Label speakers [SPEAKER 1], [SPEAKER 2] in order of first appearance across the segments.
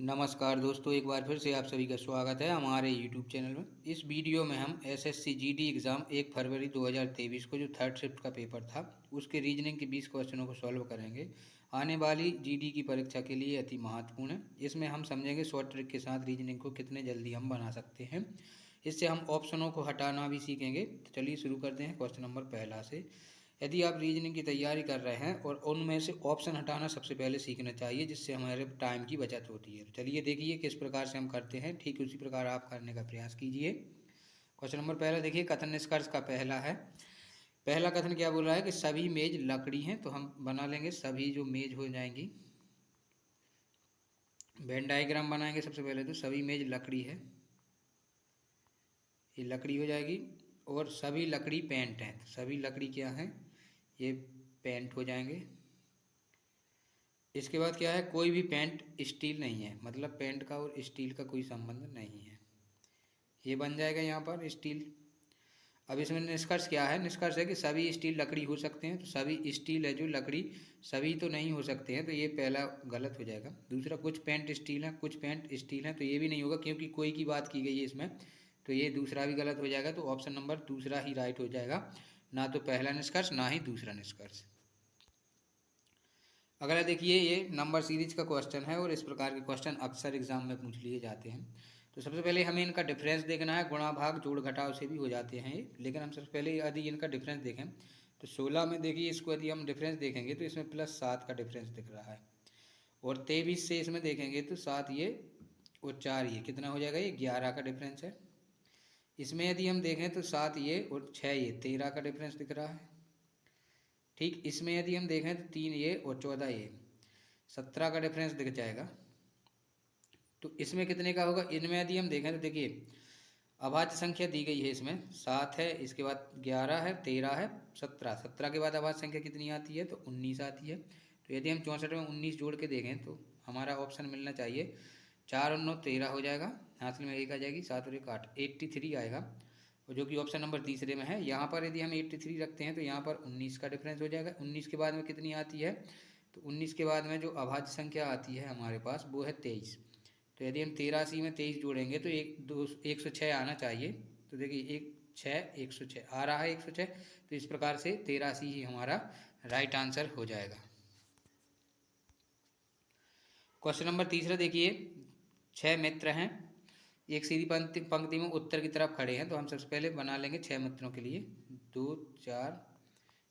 [SPEAKER 1] नमस्कार दोस्तों, एक बार फिर से आप सभी का स्वागत है हमारे YouTube चैनल में। इस वीडियो में हम एसएससी जीडी एग्ज़ाम 1 फरवरी 2023 को जो थर्ड शिफ्ट का पेपर था उसके रीजनिंग के 20 क्वेश्चनों को सॉल्व करेंगे। आने वाली जीडी की परीक्षा के लिए अति महत्वपूर्ण है। इसमें हम समझेंगे शॉर्ट ट्रिक के साथ रीजनिंग को कितने जल्दी हम बना सकते हैं। इससे हम ऑप्शनों को हटाना भी सीखेंगे। तो चलिए शुरू करते हैं क्वेश्चन नंबर पहला से। यदि आप रीजनिंग की तैयारी कर रहे हैं और उनमें से ऑप्शन हटाना सबसे पहले सीखना चाहिए, जिससे हमारे टाइम की बचत होती है। तो चलिए देखिए किस प्रकार से हम करते हैं, ठीक उसी प्रकार आप करने का प्रयास कीजिए। क्वेश्चन नंबर पहला देखिए, कथन निष्कर्ष का पहला है। पहला कथन क्या बोल रहा है कि सभी मेज लकड़ी हैं, तो हम बना लेंगे सभी जो मेज हो जाएंगी। वेन डायग्राम बनाएंगे सबसे पहले, तो सभी मेज लकड़ी है, ये लकड़ी हो जाएगी। और सभी लकड़ी पेंट हैं, तो सभी लकड़ी क्या है, ये पेंट हो जाएंगे। इसके बाद क्या है, कोई भी पेंट स्टील नहीं है, मतलब पेंट का और स्टील का कोई संबंध नहीं है, ये बन जाएगा यहाँ पर स्टील। अब इसमें निष्कर्ष क्या है, निष्कर्ष है कि सभी स्टील लकड़ी हो सकते हैं, तो सभी स्टील है जो लकड़ी, सभी तो नहीं हो सकते हैं, तो ये पहला गलत हो जाएगा। दूसरा, कुछ पेंट स्टील है, कुछ पेंट स्टील है, तो ये भी नहीं होगा क्योंकि कोई की बात की गई है इसमें, तो ये दूसरा भी गलत हो जाएगा। तो ऑप्शन नंबर दूसरा ही राइट हो जाएगा, ना तो पहला निष्कर्ष ना ही दूसरा निष्कर्ष। अगला देखिए, ये नंबर सीरीज का क्वेश्चन है और इस प्रकार के क्वेश्चन अक्सर एग्जाम में पूछ लिए जाते हैं। तो सबसे पहले हमें इनका डिफरेंस देखना है, गुणा भाग जोड़ घटाव से भी हो जाते हैं ये, लेकिन हम सबसे पहले यदि इनका डिफरेंस देखें तो 16 में देखिए, इसको यदि हम डिफरेंस देखेंगे तो इसमें +7 का डिफरेंस दिख रहा है। और 23 से इसमें देखेंगे तो 7 ये और 4 ये, कितना हो जाएगा, ये 11 का डिफरेंस है। इसमें यदि हम देखें तो 7 ये और 6 ये, 13 का डिफरेंस दिख रहा है। ठीक, इसमें यदि हम देखें तो 3 ये और 14 ये, 17 का डिफरेंस दिख जाएगा। तो इसमें कितने का होगा, इनमें यदि हम देखें तो देखिए अभाज्य संख्या दी गई है, इसमें 7 है, इसके बाद 11 है, 13 है, 17। 17 के बाद अभाज्य संख्या कितनी आती है, तो 19 आती है। तो यदि हम 64 में 19 जोड़ के देखें तो हमारा ऑप्शन मिलना चाहिए 4 और 9 13 हो जाएगा, हासिल में 1 आ जाएगी, 7 और 1 8, 83 आएगा, और जो कि ऑप्शन नंबर तीसरे में है। यहाँ पर यदि हम 83 रखते हैं तो यहाँ पर 19 का डिफरेंस हो जाएगा। 19 के बाद में कितनी आती है, तो 19 के बाद में जो अभाज्य संख्या आती है हमारे पास वो है 23। तो यदि हम 83 में 23 जोड़ेंगे तो 106 आना चाहिए। तो देखिए 106 आ रहा है, 106। तो इस प्रकार से 83 ही हमारा राइट आंसर हो जाएगा। क्वेश्चन नंबर तीसरा देखिए, 6 मित्र हैं, एक सीधी पंक्ति में उत्तर की तरफ खड़े हैं, तो हम सबसे पहले बना लेंगे 6 मित्रों के लिए, 2 4,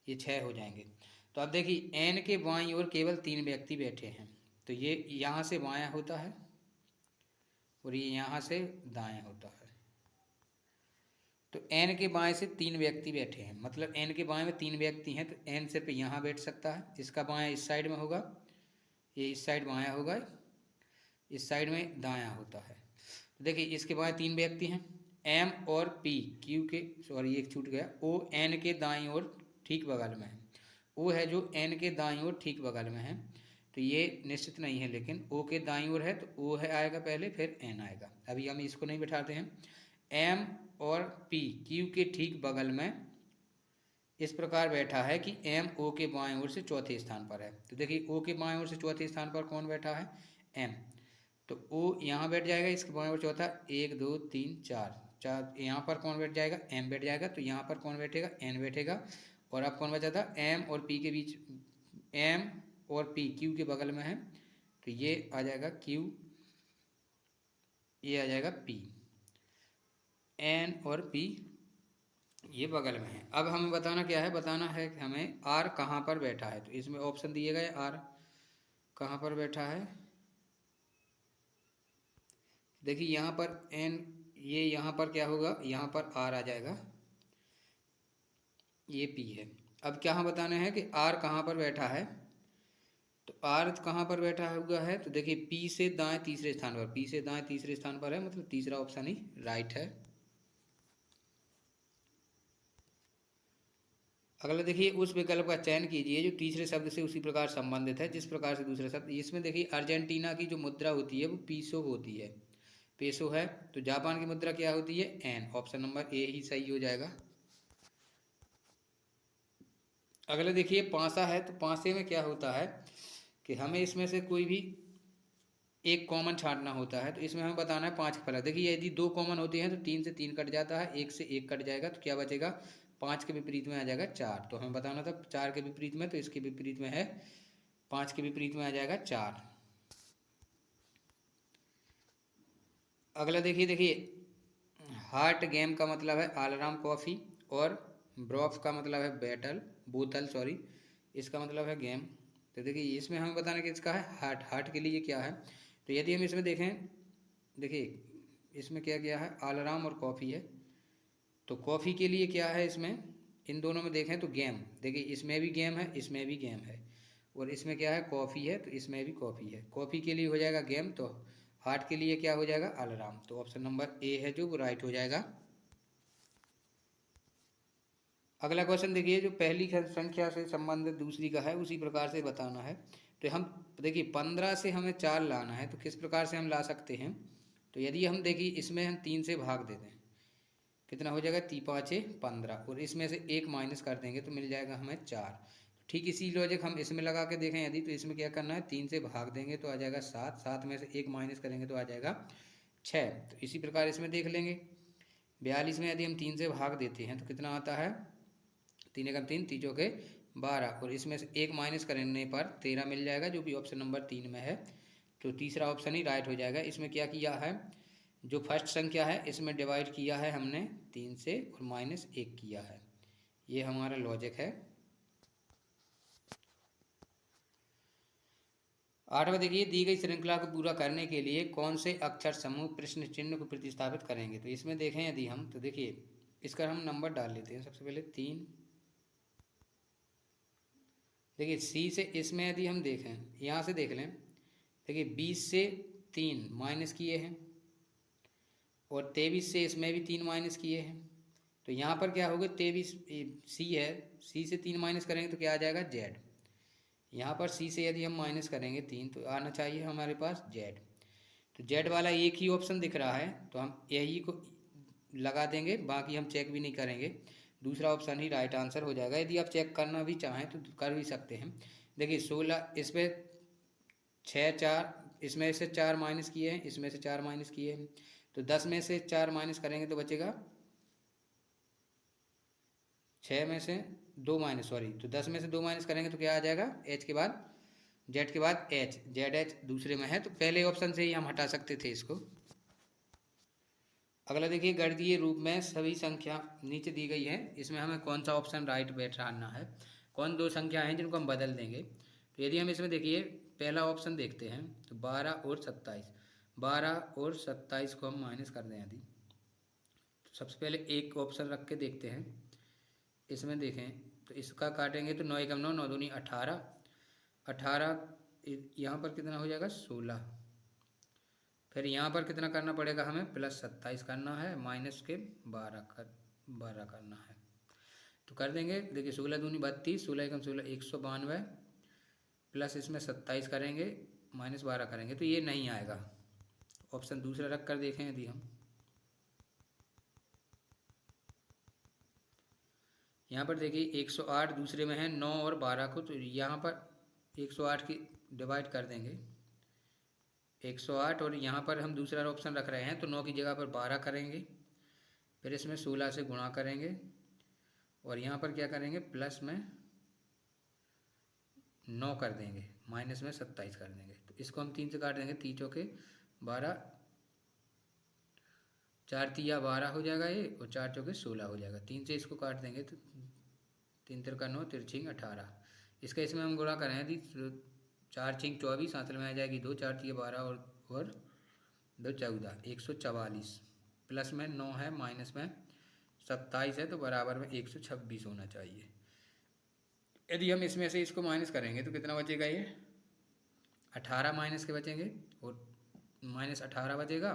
[SPEAKER 1] ये 6 हो जाएंगे। तो अब देखिए एन के बाईं ओर केवल 3 व्यक्ति बैठे हैं, तो ये यहाँ से बायां होता है और ये यहाँ से दाएं होता है। तो एन के बाएं से 3 व्यक्ति बैठे हैं, मतलब एन के बाएं में 3 व्यक्ति हैं, तो एन सिर्फ यहाँ बैठ सकता है, इसका बायां इस साइड में होगा, ये इस साइड बायां होगा, इस साइड में दायां होता है। तो देखिए इसके बाएं 3 व्यक्ति हैं, एम और पी क्यू के, सॉरी एक छूट गया, ओ एन के दाईं ओर ठीक बगल में है। ओ है जो एन के दाईं ओर ठीक बगल में है, तो ये निश्चित नहीं है, लेकिन ओ के दाईं ओर है तो ओ है आएगा पहले, फिर एन आएगा। अभी हम इसको नहीं बैठाते हैं। एम और पी क्यू के ठीक बगल में इस प्रकार बैठा है कि एम ओ के बाएं ओर से चौथे स्थान पर है। तो देखिए ओ के बाएं ओर से चौथे स्थान पर कौन बैठा है, एम। तो ओ यहाँ बैठ जाएगा, इसके बाएं ओर चौथा, 1 2 3 4 4, यहाँ पर कौन बैठ जाएगा, एम बैठ जाएगा। तो यहाँ पर कौन बैठेगा, एन बैठेगा। और अब कौन बचा था, एम और पी के बीच, एम और पी क्यू के बगल में है, तो ये आ जाएगा क्यू, ये आ जाएगा पी, एन और पी ये बगल में है। अब हमें बताना क्या है, बताना है कि हमें आर कहाँ पर बैठा है। तो इसमें ऑप्शन दिए गए, आर कहाँ पर बैठा है, देखिए यहाँ पर एन, ये यहाँ पर क्या होगा, यहाँ पर आर आ जाएगा, ये पी है। अब क्या हम बताना है कि आर कहाँ पर बैठा है, तो आर कहाँ पर बैठा हुआ है, तो देखिए पी से दाएं तीसरे स्थान पर, पी से दाएं तीसरे स्थान पर है, मतलब तीसरा ऑप्शन ही राइट है। अगला देखिए, उस विकल्प का चयन कीजिए जो तीसरे शब्द से उसी प्रकार संबंधित है जिस प्रकार से दूसरा शब्द। इसमें देखिए अर्जेंटीना की जो मुद्रा होती है वो पीसो होती है, पेसो है। तो जापान की मुद्रा क्या होती है, एन। ऑप्शन नंबर ए ही सही हो जाएगा। अगला देखिए पासा है, तो पासे में क्या होता है कि हमें इसमें से कोई भी एक कॉमन छांटना होता है, तो इसमें हमें बताना है 5 फलक। देखिए यदि 2 कॉमन होते हैं तो 3 से 3 कट जाता है, 1 से 1 कट जाएगा, तो क्या बचेगा, 5 के विपरीत में आ जाएगा 4। तो हमें बताना था 4 के विपरीत में, तो इसके विपरीत में है 5 के विपरीत में आ जाएगा 4। अगला देखिए, हार्ट गेम का मतलब है अलार्म कॉफ़ी, और ब्रॉफ का मतलब है बोतल सॉरी, इसका मतलब है गेम। तो देखिए इसमें हमें बताना कि इसका है हार्ट, हार्ट के लिए क्या है। तो यदि हम इसमें देखें, देखिए इसमें क्या क्या है, अलार्म और कॉफ़ी है। तो कॉफ़ी के लिए क्या है इसमें, इन दोनों में देखें तो गेम, देखिए इसमें भी गेम है, इसमें भी गेम है, और इसमें क्या है, कॉफ़ी है, तो इसमें भी कॉफ़ी है। कॉफ़ी के लिए हो जाएगा गेम, तो हार्ट के लिए क्या हो जाएगा, अलार्म। तो ऑप्शन नंबर ए है जो वो राइट हो जाएगा। अगला क्वेश्चन देखिए, जो पहली संख्या से संबंधित दूसरी का है उसी प्रकार से बताना है। तो हम देखिए 15 से हमें 4 लाना है, तो किस प्रकार से हम ला सकते हैं। तो यदि हम देखिए इसमें हम 3 से भाग दे दें, कितना हो जाएगा, 3 5 15, और इसमें से 1 माइनस कर देंगे तो मिल जाएगा हमें 4। ठीक इसी लॉजिक हम इसमें लगा के देखें यदि, तो इसमें क्या करना है, 3 से भाग देंगे तो आ जाएगा 7, 7 में से 1 माइनस करेंगे तो आ जाएगा 6। तो इसी प्रकार इसमें देख लेंगे, 42 में यदि हम 3 से भाग देते हैं तो कितना आता है, 3 एकम 3, 3 चौके 12, और इसमें से 1 माइनस करने पर 13 मिल जाएगा, जो कि ऑप्शन नंबर 3 में है। तो तीसरा ऑप्शन ही राइट हो जाएगा। इसमें क्या किया है, जो फर्स्ट संख्या है इसमें डिवाइड किया है हमने 3 से और माइनस 1 किया है, ये हमारा लॉजिक है। 8वां देखिए, दी गई श्रृंखला को पूरा करने के लिए कौन से अक्षर समूह प्रश्न चिन्ह को प्रतिस्थापित करेंगे। तो इसमें देखें यदि हम, तो देखिए इसका हम नंबर डाल लेते हैं। सबसे पहले 3, देखिए सी से इसमें यदि हम देखें, यहाँ से देख लें, देखिए 20 से 3 माइनस किए हैं, और 23 से इसमें भी 3 माइनस किए हैं। तो यहाँ पर क्या होगा, 23 सी है, सी से 3 माइनस करेंगे तो क्या आ जाएगा, जेड। यहाँ पर सी से यदि हम माइनस करेंगे 3, तो आना चाहिए हमारे पास जेड। तो जेड वाला एक ही ऑप्शन दिख रहा है, तो हम यही को लगा देंगे, बाकी हम चेक भी नहीं करेंगे। दूसरा ऑप्शन ही राइट आंसर हो जाएगा। यदि आप चेक करना भी चाहें तो कर भी सकते हैं। देखिए 16, इसमें 6 4, इसमें से 4 माइनस किए हैं, इसमें से 4 माइनस किए हैं, तो 10 में से 4 माइनस करेंगे तो बचेगा 6 में से 2 माइनस, सॉरी, तो 10 में से 2 माइनस करेंगे तो क्या आ जाएगा, एच के बाद, जेड के बाद एच, जेड एच दूसरे में है, तो पहले ऑप्शन से ही हम हटा सकते थे इसको। अगला देखिए, गणितीय रूप में सभी संख्या नीचे दी गई है, इसमें हमें कौन सा ऑप्शन राइट बैठाना है, कौन दो संख्या हैं जिनको हम बदल देंगे। तो यदि हम इसमें देखिए पहला ऑप्शन देखते हैं, तो 12 और 27, 12 और 27 को हम माइनस कर दें यदि, तो सबसे पहले एक ऑप्शन रख के देखते हैं। इसमें देखें तो इसका काटेंगे तो 9 एकम 9, 9 दूनी 18, 18 यहाँ पर कितना हो जाएगा, 16। फिर यहाँ पर कितना करना पड़ेगा हमें, प्लस 27 करना है, माइनस के 12 करना है। तो कर देंगे, देखिए 16 दूनी 32, 16 एकम 16, 192, प्लस इसमें 27 करेंगे, माइनस 12 करेंगे, तो ये नहीं आएगा। ऑप्शन दूसरा रख कर देखें यदि हम, यहाँ पर देखिए 108 दूसरे में है, 9 और 12 को, तो यहाँ पर 108 की डिवाइड कर देंगे, 108, और यहाँ पर हम दूसरा ऑप्शन रख रहे हैं तो 9 की जगह पर 12 करेंगे, फिर इसमें 16 से गुणा करेंगे, और यहाँ पर क्या करेंगे, प्लस में 9 कर देंगे, माइनस में 27 कर देंगे। तो इसको हम 3 से काट देंगे, 3 चौके 12, 4 तिया 12 हो जाएगा ये, और 4 चौके 16 हो जाएगा। 3 से इसको काट देंगे तो 3 तिरका 9, तिरछिंग 18, इसका इसमें हम गुणा करें यदि, 4 छिंग 24, हाथ में आ जाएगी 2, 4 तिया 12 और 2 14, 144, प्लस में 9 है, माइनस में 27 है, तो बराबर में 126 होना चाहिए। यदि हम इसमें से इसको माइनस करेंगे तो कितना बचेगा, ये 18 माइनस के बचेंगे, और माइनस 18 बचेगा,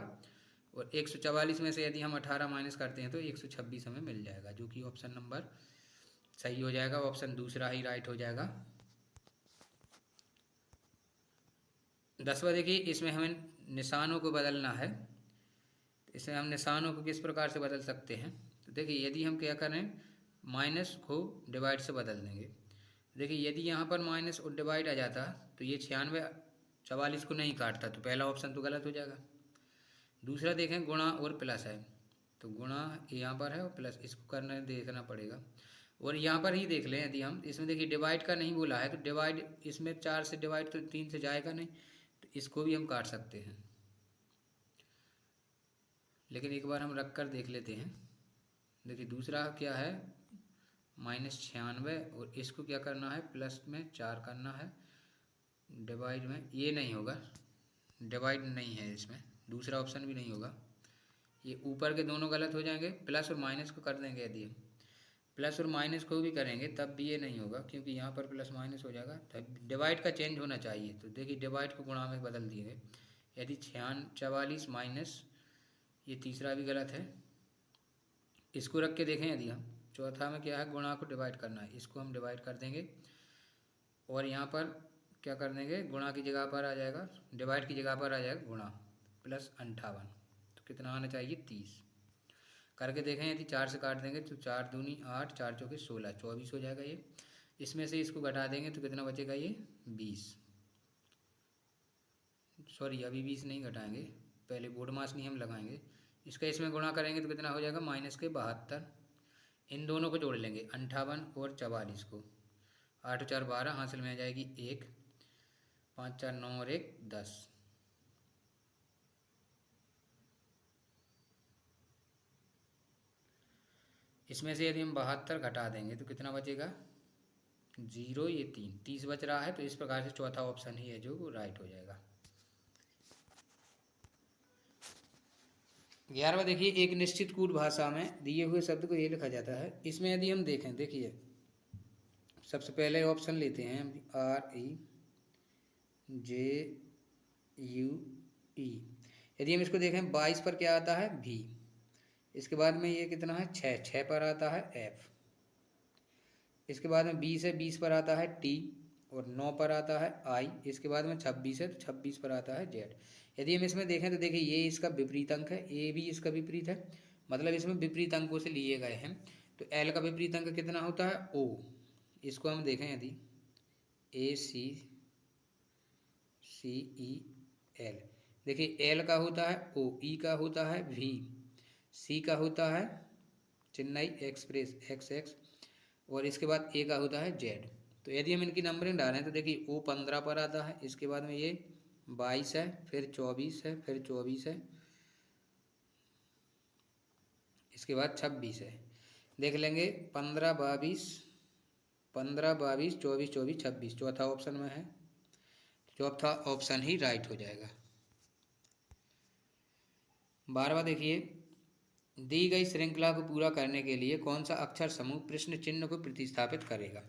[SPEAKER 1] और 144 में से यदि हम 18 माइनस करते हैं तो 126 हमें मिल जाएगा, जो कि ऑप्शन नंबर सही हो जाएगा, ऑप्शन दूसरा ही राइट हो जाएगा। 10वां देखिए, इसमें हमें निशानों को बदलना है। इसमें हम निशानों को किस प्रकार से बदल सकते हैं। तो देखिए यदि हम क्या करें, माइनस को डिवाइड से बदल देंगे। देखिए यदि यहाँ पर माइनस और डिवाइड आ जाता तो ये 96 44 को नहीं काटता, तो पहला ऑप्शन तो गलत हो जाएगा। दूसरा देखें, गुणा और प्लस है, तो गुणा यहाँ पर है और प्लस इसको करना देखना पड़ेगा। और यहाँ पर ही देख लें, यदि हम इसमें देखिए डिवाइड का नहीं बोला है, तो डिवाइड इसमें 4 से डिवाइड तो 3 से जाएगा नहीं, तो इसको भी हम काट सकते हैं। लेकिन एक बार हम रख कर देख लेते हैं। देखिए दूसरा क्या है, -96, और इसको क्या करना है, प्लस में 4 करना है, डिवाइड में ये नहीं होगा, डिवाइड नहीं है इसमें, दूसरा ऑप्शन भी नहीं होगा, ये ऊपर के दोनों गलत हो जाएंगे। प्लस और माइनस को कर देंगे, यदि प्लस और माइनस को भी करेंगे तब भी ये नहीं होगा, क्योंकि यहाँ पर प्लस माइनस हो जाएगा, तब डिवाइड का चेंज होना चाहिए। तो देखिए डिवाइड को गुणा में बदल दिए गए, यदि 44 माइनस, ये तीसरा भी गलत है, इसको रख के देखें। यदि हम चौथा में क्या है, गुणा को डिवाइड करना है, इसको हम डिवाइड कर देंगे और यहाँ पर क्या कर देंगे, गुणा की जगह पर आ जाएगा, डिवाइड की जगह पर आ जाएगा गुणा, +58, तो कितना आना चाहिए 30। करके देखें, यदि 4 से काट देंगे तो 4 दूनी 8, 4 चौके 16, 24 हो जाएगा ये। इसमें से इसको घटा देंगे तो कितना बचेगा, ये 20, सॉरी अभी 20 नहीं घटाएंगे, पहले बोर्ड मास नहीं हम लगाएंगे। इसका इसमें गुणा करेंगे तो कितना हो जाएगा, -72। इन दोनों को जोड़ लेंगे, 58 और 44 को, 8 और 4 12, हासिल में आ जाएगी 1, 5 4 9 और 1 10। इसमें से यदि हम 72 घटा देंगे तो कितना बचेगा, 0, ये 3, 30 बच रहा है। तो इस प्रकार से चौथा ऑप्शन ही है जो वो राइट हो जाएगा। 11वां देखिए, एक निश्चित कूट भाषा में दिए हुए शब्द को ये लिखा जाता है। इसमें यदि हम देखें, देखिए सबसे पहले ऑप्शन लेते हैं REJUE। यदि हम इसको देखें, 22 पर क्या आता है, V। इसके बाद में ये कितना है, 6 पर आता है F। इसके बाद में 20 है, 20 पर आता है T, और 9 पर आता है I। इसके बाद में 26 है, तो 26 पर आता है Z। यदि हम इसमें देखें तो देखिए ये इसका विपरीत अंक है, A भी इसका विपरीत है, मतलब इसमें विपरीत अंकों से लिए गए हैं। तो L का विपरीत अंक कितना होता है, O। इसको हम देखें, यदि ACCEL, देखिए L का होता है O, E का होता है V, C का होता है चेन्नई एक्सप्रेस XX, और इसके बाद A का होता है Z। तो यदि हम इनकी नंबरिंग डालें तो देखिए O 15 पर आता है, इसके बाद में ये 22 है, फिर 24 है, फिर 24 है, इसके बाद 26 है। देख लेंगे 15 22 24 24 26, चौथा ऑप्शन में है, चौथा ऑप्शन ही राइट हो जाएगा। 12वां देखिए, दी गई श्रृंखला को पूरा करने के लिए कौन सा अक्षर समूह प्रश्न चिन्ह को प्रतिस्थापित करेगा।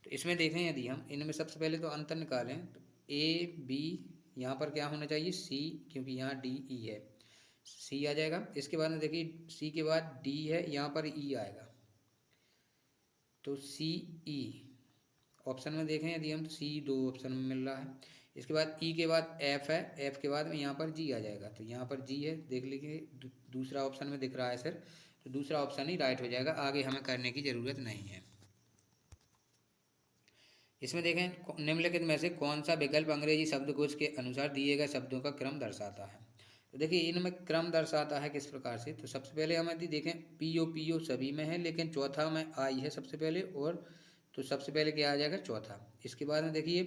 [SPEAKER 1] तो इसमें देखें, यदि हम इनमें सबसे पहले तो अंतर निकालें तो AB, यहाँ पर क्या होना चाहिए, C, क्योंकि यहाँ DE है, C आ जाएगा। इसके बाद में देखिए C के बाद D है, यहाँ पर E आएगा, तो CE ऑप्शन में देखें यदि हम, तो C 2 ऑप्शन में मिल रहा है। इसके बाद E के बाद F है, F के बाद में यहाँ पर G आ जाएगा, तो यहाँ पर G है, देख लीजिए दूसरा ऑप्शन में दिख रहा है सर, तो दूसरा ऑप्शन ही राइट हो जाएगा, आगे हमें करने की ज़रूरत नहीं है। इसमें देखें, निम्नलिखित में से कौन सा विकल्प अंग्रेजी शब्दकोश के अनुसार दिए गए शब्दों का क्रम दर्शाता है। तो देखिए इनमें क्रम दर्शाता है किस प्रकार से। तो सबसे पहले हम यदि देखें, PO सभी में है, लेकिन चौथा में आई है सबसे पहले, और तो सबसे पहले क्या आ जाएगा, चौथा। इसके बाद में देखिए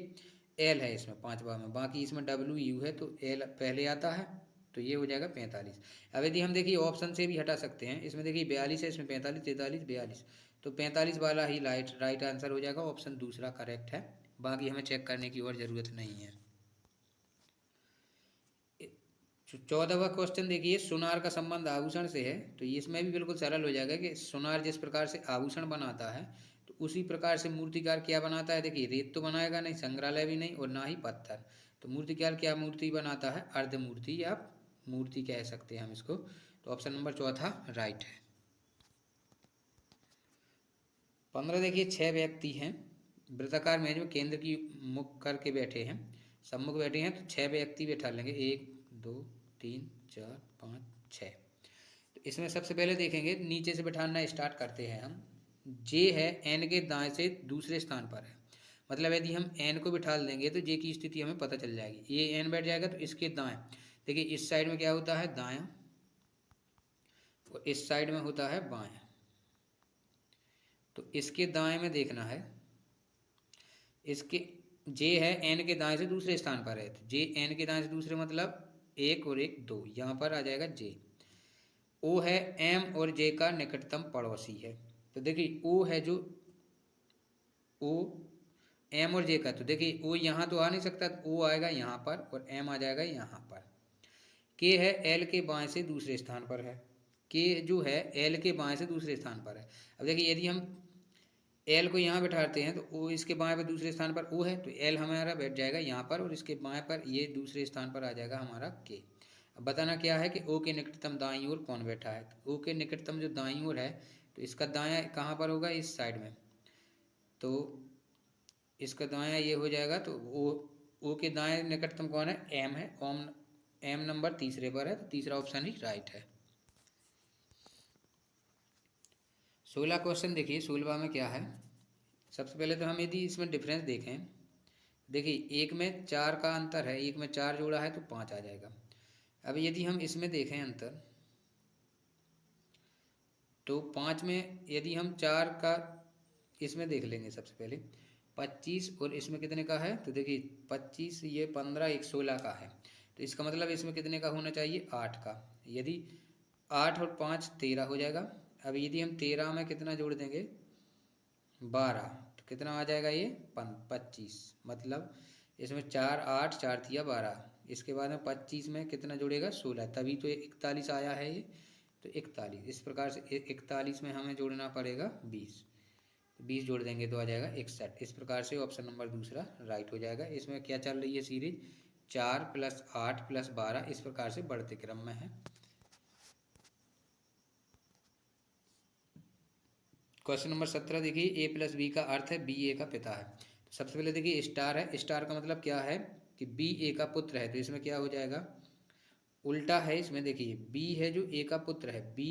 [SPEAKER 1] L है इसमें 5वां में, बाकी इसमें WU है, तो L पहले आता है, तो ये हो जाएगा 45। अब यदि हम देखिए ऑप्शन से भी हटा सकते हैं, इसमें देखिए 42 है, इसमें 45 43 42, तो 45 वाला ही राइट आंसर हो जाएगा, ऑप्शन दूसरा करेक्ट है, बाकी हमें चेक करने की और ज़रूरत नहीं है। 14वां क्वेश्चन देखिए, सुनार का संबंध आभूषण से है। तो इसमें भी बिल्कुल सरल हो जाएगा कि सुनार जिस प्रकार से आभूषण बनाता है, तो उसी प्रकार से मूर्तिकार क्या बनाता है। देखिए रेत तो बनाएगा नहीं, संग्रहालय भी नहीं, और ना ही पत्थर। तो मूर्तिकार क्या मूर्ति बनाता है, अर्ध मूर्ति या मूर्ति कह सकते हैं हम इसको। तो ऑप्शन नंबर चौथा राइट है। 15 देखिए, 6 व्यक्ति हैं, वृत्ताकार मेज में केंद्र की मुख करके बैठे हैं, सम्मुख बैठे हैं, तो 6 व्यक्ति बैठा लेंगे, 1 2 3 4 5 6। तो इसमें सबसे पहले देखेंगे, नीचे से बैठाना स्टार्ट करते हैं हम। J है N के दाएं से दूसरे स्थान पर है, मतलब यदि हम n को बिठा देंगे तो j की स्थिति हमें पता चल जाएगी। ये n बैठ जाएगा तो इसके दाएं, देखिए इस साइड में क्या होता है दायां और इस साइड में होता है बायां। तो इसके दाएं में देखना है, इसके j है n के दाएं से दूसरे स्थान पर है, तो j n के दाएं से दूसरे मतलब 1 और 1 2, यहाँ पर आ जाएगा j। o है m और j का निकटतम पड़ोसी है, तो देखिए o है जो o m और j का, तो देखिए o यहाँ तो आ नहीं सकता, तो o आएगा यहाँ पर और m आ जाएगा यहाँ पर। k है l के बाएं से दूसरे स्थान पर है, k जो है l के बाएं से दूसरे स्थान पर है। अब देखिए यदि हम l को यहाँ बैठाते हैं तो o इसके बाएं पर दूसरे स्थान पर o है, तो l हमारा बैठ जाएगा यहाँ पर और इसके बाएं पर ये दूसरे स्थान पर आ जाएगा हमारा k। अब बताना क्या है कि o के निकटतम दाईं ओर कौन बैठा है, तो o के निकटतम जो दाईं ओर है तो इसका दायां कहाँ पर होगा, इस साइड में, तो इसका दायां ये हो जाएगा। तो o के दाएं निकटतम कौन है, m है, m नंबर तीसरे पर है, तो तीसरा ऑप्शन ही राइट है। 16 क्वेश्चन देखिए, 16वां में क्या है। सबसे पहले तो हम यदि इसमें डिफरेंस देखें, देखिए एक में 4 का अंतर है, एक में 4 जोड़ा है तो 5 आ जाएगा। अब यदि हम इसमें देखें अंतर, तो 5 में यदि हम 4 का इसमें देख लेंगे, सबसे पहले 25 और इसमें कितने का है, तो देखिए 25 ये 15 एक 16 का है, तो इसका मतलब इसमें कितने का होना चाहिए, 8 का। यदि 8 और 5 13 हो जाएगा। अब यदि हम 13 में कितना जोड़ देंगे, 12, तो कितना आ जाएगा ये 25, मतलब इसमें 4 8 4 दिया 12, इसके बाद में 25 में कितना जुड़ेगा 16, तभी तो 41 आया है ये, तो 41। इस प्रकार से 41 में हमें जोड़ना पड़ेगा 20, 20 जोड़ देंगे तो आ जाएगा 61। इस प्रकार से ऑप्शन नंबर दूसरा राइट हो जाएगा। इसमें क्या चल रही है सीरीज, 4 + 8 + 12 इस प्रकार से बढ़ते क्रम में है। क्वेश्चन नंबर 17 देखिए, a + b का अर्थ है b a का पिता है। तो सबसे पहले देखिए स्टार है, स्टार का मतलब क्या है कि b a का पुत्र है, तो इसमें क्या हो जाएगा, उल्टा है। इसमें देखिए b है जो a का पुत्र है, b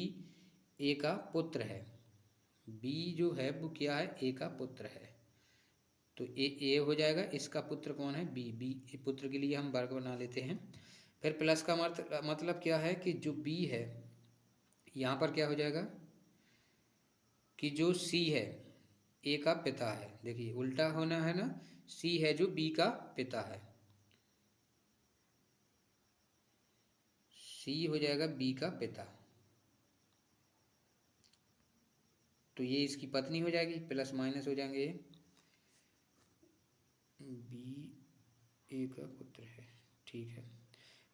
[SPEAKER 1] a का पुत्र है, b जो है वो क्या है, a का पुत्र है, तो a हो जाएगा। इसका पुत्र कौन है, b पुत्र के लिए हम वर्ग बना लेते हैं। फिर प्लस का मतलब क्या है कि जो b है यहाँ पर क्या हो जाएगा कि जो c है a का पिता है, देखिए उल्टा होना है ना, c है जो b का पिता है, c हो जाएगा b का पिता, तो ये इसकी पत्नी हो जाएगी, प्लस माइनस हो जाएंगे, ये b a का पुत्र है, ठीक है।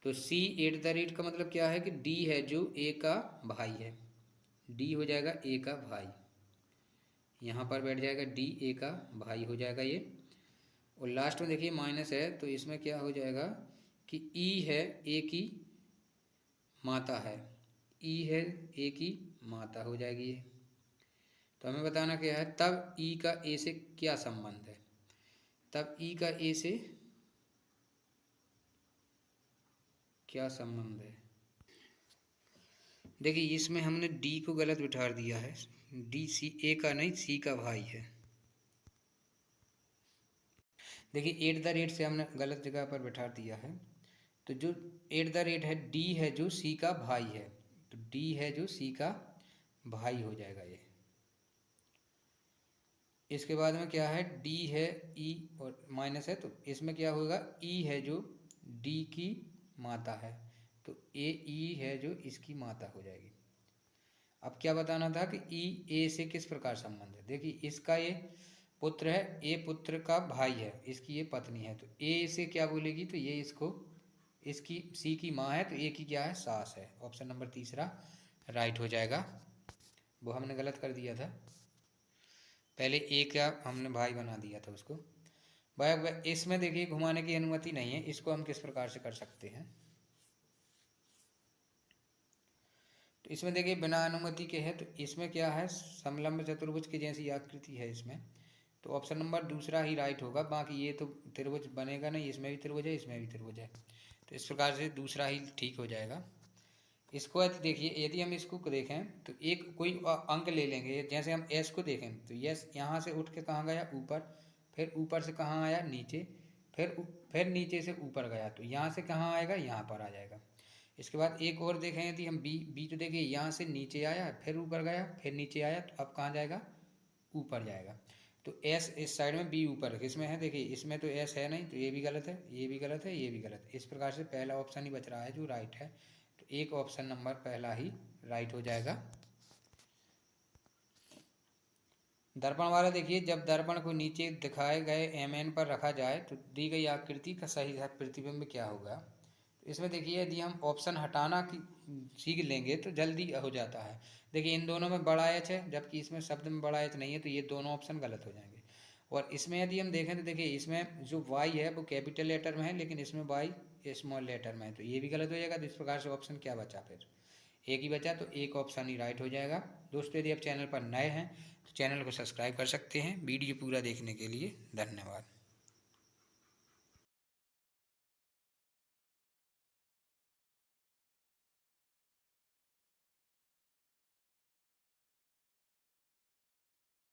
[SPEAKER 1] तो c @ का मतलब क्या है कि d है जो a का भाई है, d हो जाएगा a का भाई, यहाँ पर बैठ जाएगा d a का भाई हो जाएगा ये। और लास्ट में देखिए माइनस है, तो इसमें क्या हो जाएगा कि e है a की माता है, e है a की माता हो जाएगी ये। तो हमें बताना क्या है, तब e का a से क्या संबंध है, तब e का a से क्या संबंध है। देखिए इसमें हमने d को गलत बिठा दिया है, d c a का नहीं c का भाई है। देखिए @ से हमने गलत जगह पर बिठा दिया है, तो जो @ है d है जो c का भाई है, तो d है जो c का भाई हो जाएगा ये। इसके बाद में क्या है, d है e और माइनस है, तो इसमें क्या होगा, e है जो d की माता है, तो a e है जो इसकी माता हो जाएगी। अब क्या बताना था कि e a से किस प्रकार संबंध है। देखिए इसका ये पुत्र है, a पुत्र का भाई है, इसकी ये पत्नी है, तो a से क्या बोलेगी, तो ये इसको इसकी c की माँ है, तो a की क्या है, सास है। ऑप्शन नंबर तीसरा राइट हो जाएगा। वो हमने गलत कर दिया था, पहले a का हमने भाई बना दिया था उसको। भाई इसमें देखिए घुमाने की अनुमति नहीं है, इसको हम किस प्रकार से कर सकते हैं, तो इसमें देखिए बिना अनुमति के है, तो इसमें क्या है, समलंब चतुर्भुज की जैसी आकृति है इसमें, तो ऑप्शन नंबर दूसरा ही राइट होगा। बाकी ये तो त्रिभुज बनेगा नहीं, इसमें भी त्रिभुज है, इसमें भी त्रिभुज है, तो इस प्रकार से दूसरा ही ठीक हो जाएगा। इसको देखिए यदि हम इसको देखें तो एक कोई अंक ले लेंगे, जैसे हम s को देखें तो s यहाँ से उठ के कहाँ गया, ऊपर, फिर ऊपर से कहाँ आया, नीचे, फिर नीचे से ऊपर गया तो यहाँ से कहाँ आएगा, यहाँ पर आ जाएगा। इसके बाद एक और देखें यदि हम बी, बी तो देखिए यहाँ से नीचे आया, फिर ऊपर गया, फिर नीचे आया, तो अब कहाँ जाएगा, ऊपर जाएगा। तो एस इस साइड में, बी ऊपर, किसमें है, देखिए इसमें तो एस है नहीं, तो ये भी गलत है, ये भी गलत है, ये भी गलत है। इस प्रकार से पहला ऑप्शन ही बच रहा है जो राइट है। तो एक ऑप्शन नंबर पहला ही राइट हो जाएगा। दर्पण वाला देखिए, जब दर्पण को नीचे दिखाए गए एम पर रखा जाए तो दी गई आकृति का सही प्रतिबिंब क्या होगा। तो इसमें देखिए यदि हम ऑप्शन हटाना की सीख लेंगे तो जल्दी हो जाता है। देखिए इन दोनों में बड़ा एच है, जबकि इसमें शब्द में बड़ा एच नहीं है, तो ये दोनों ऑप्शन गलत हो जाएंगे। और इसमें यदि हम देखें तो देखिए इसमें जो वाई है वो कैपिटल लेटर में है, लेकिन इसमें वाई स्मॉल लेटर में है, तो ये भी गलत हो जाएगा। तो इस प्रकार से ऑप्शन क्या बचा, फिर एक ही बचा, तो एक ऑप्शन ही राइट हो जाएगा। दोस्तों यदि आप चैनल पर नए हैं तो चैनल को सब्सक्राइब कर सकते हैं। वीडियो पूरा देखने के लिए धन्यवाद।